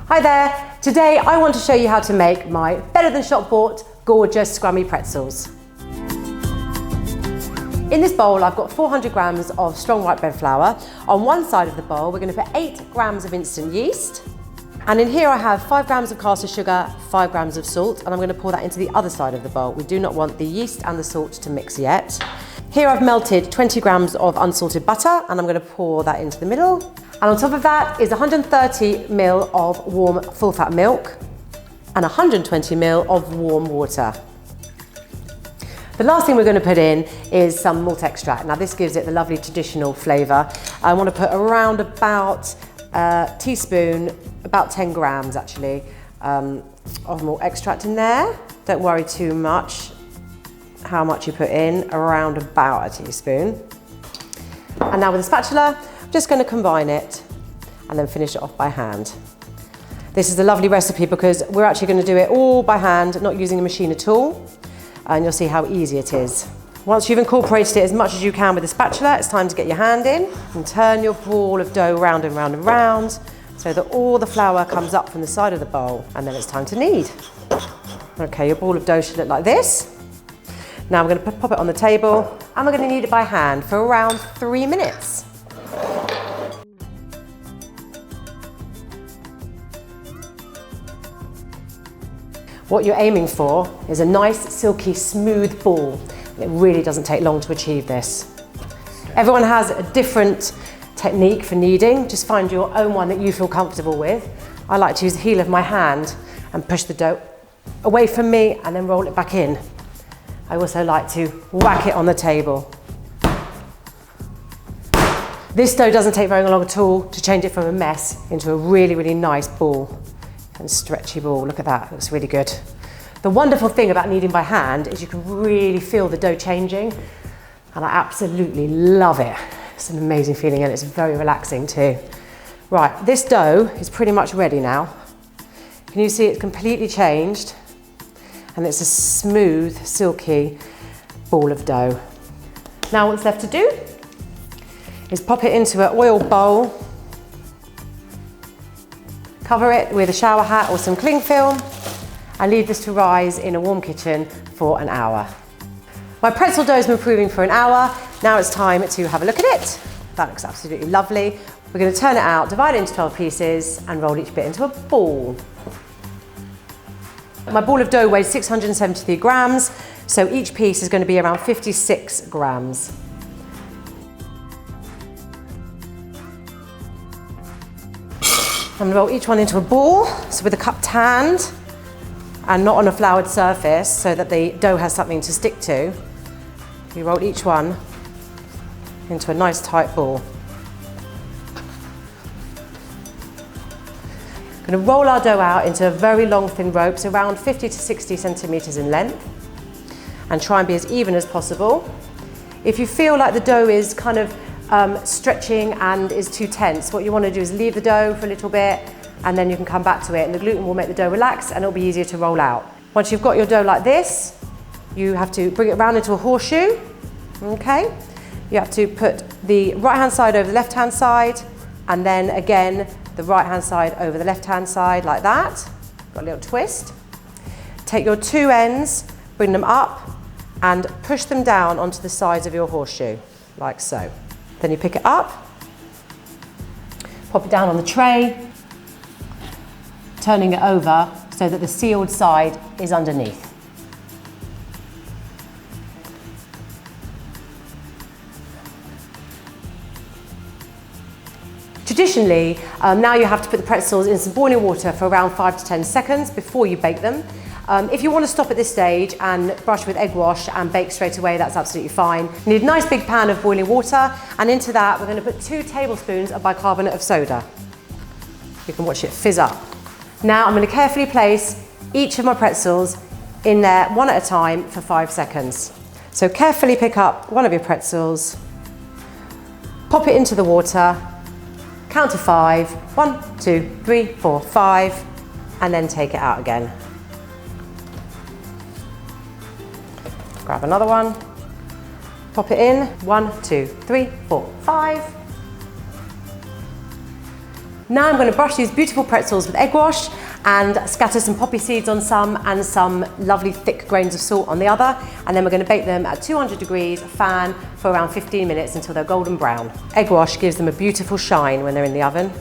Hi there, today I want to show you how to make my better than shop bought gorgeous scrummy pretzels. In this bowl I've got 400 grams of strong white bread flour. On one side of the bowl we're going to put 8 grams of instant yeast. And in here I have 5 grams of caster sugar, 5 grams of salt, and I'm going to pour that into the other side of the bowl. We do not want the yeast and the salt to mix yet. Here I've melted 20 grams of unsalted butter and I'm going to pour that into the middle. And on top of that is 130 ml of warm full fat milk and 120 ml of warm water. The last thing we're going to put in is some malt extract. Now this gives it the lovely traditional flavour. I want to put around about a teaspoon, about 10 grams actually, of malt extract in there. Don't worry too much how much you put in, around about a teaspoon. And now with a spatula, I'm just going to combine it and then finish it off by hand. This is a lovely recipe because we're actually going to do it all by hand, not using a machine at all. And you'll see how easy it is. Once you've incorporated it as much as you can with a spatula, it's time to get your hand in and turn your ball of dough round and round and round so that all the flour comes up from the side of the bowl, and then it's time to knead. Okay, your ball of dough should look like this. Now we're going to pop it on the table and we're going to knead it by hand for around 3 minutes. What you're aiming for is a nice, silky, smooth ball. It really doesn't take long to achieve this. Everyone has a different technique for kneading. Just find your own one that you feel comfortable with. I like to use the heel of my hand and push the dough away from me and then roll it back in. I also like to whack it on the table. This dough doesn't take very long at all to change it from a mess into a really, really nice ball and stretchy ball. Look at that, it looks really good. The wonderful thing about kneading by hand is you can really feel the dough changing, and I absolutely love it. It's an amazing feeling and it's very relaxing too. Right, this dough is pretty much ready now. Can you see it's completely changed? And it's a smooth, silky ball of dough. Now what's left to do is pop it into an oil bowl, cover it with a shower hat or some cling film, and leave this to rise in a warm kitchen for an hour. My pretzel dough has been proving for an hour. Now it's time to have a look at it. That looks absolutely lovely. We're going to turn it out, divide it into 12 pieces, and roll each bit into a ball. My ball of dough weighs 673 grams, so each piece is going to be around 56 grams. I'm going to roll each one into a ball, so with a cupped hand and not on a floured surface so that the dough has something to stick to. You roll each one into a nice tight ball. We're going to roll our dough out into very long thin ropes, around 50 to 60 centimetres in length, and try and be as even as possible. If you feel like the dough is kind of stretching and is too tense, what you want to do is leave the dough for a little bit and then you can come back to it, and the gluten will make the dough relax and it'll be easier to roll out. Once you've got your dough like this, you have to bring it around into a horseshoe. Okay, you have to put the right hand side over the left hand side, and then again the right hand side over the left hand side like that. Got a little twist. Take your two ends, bring them up and push them down onto the sides of your horseshoe like so. Then you pick it up, pop it down on the tray, turning it over so that the sealed side is underneath. Traditionally, now you have to put the pretzels in some boiling water for around 5 to 10 seconds before you bake them. If you want to stop at this stage and brush with egg wash and bake straight away, that's absolutely fine. You need a nice big pan of boiling water, and into that we're going to put 2 tablespoons of bicarbonate of soda. You can watch it fizz up. Now I'm going to carefully place each of my pretzels in there one at a time for 5 seconds. So carefully pick up one of your pretzels, pop it into the water, count to 5, 1, 2, 3, 4, 5, and then take it out again. Grab another one, pop it in, 1, 2, 3, 4, 5. Now I'm going to brush these beautiful pretzels with egg wash and scatter some poppy seeds on some and some lovely thick grains of salt on the other, and then we're going to bake them at 200 degrees fan for around 15 minutes until they're golden brown. Egg wash gives them a beautiful shine when they're in the oven.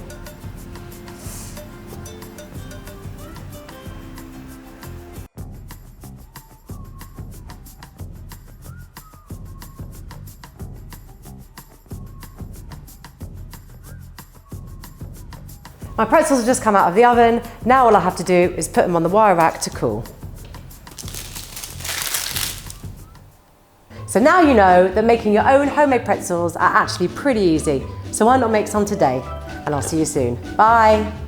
My pretzels have just come out of the oven. Now all I have to do is put them on the wire rack to cool. So now you know that making your own homemade pretzels are actually pretty easy. So why not make some today? And I'll see you soon. Bye.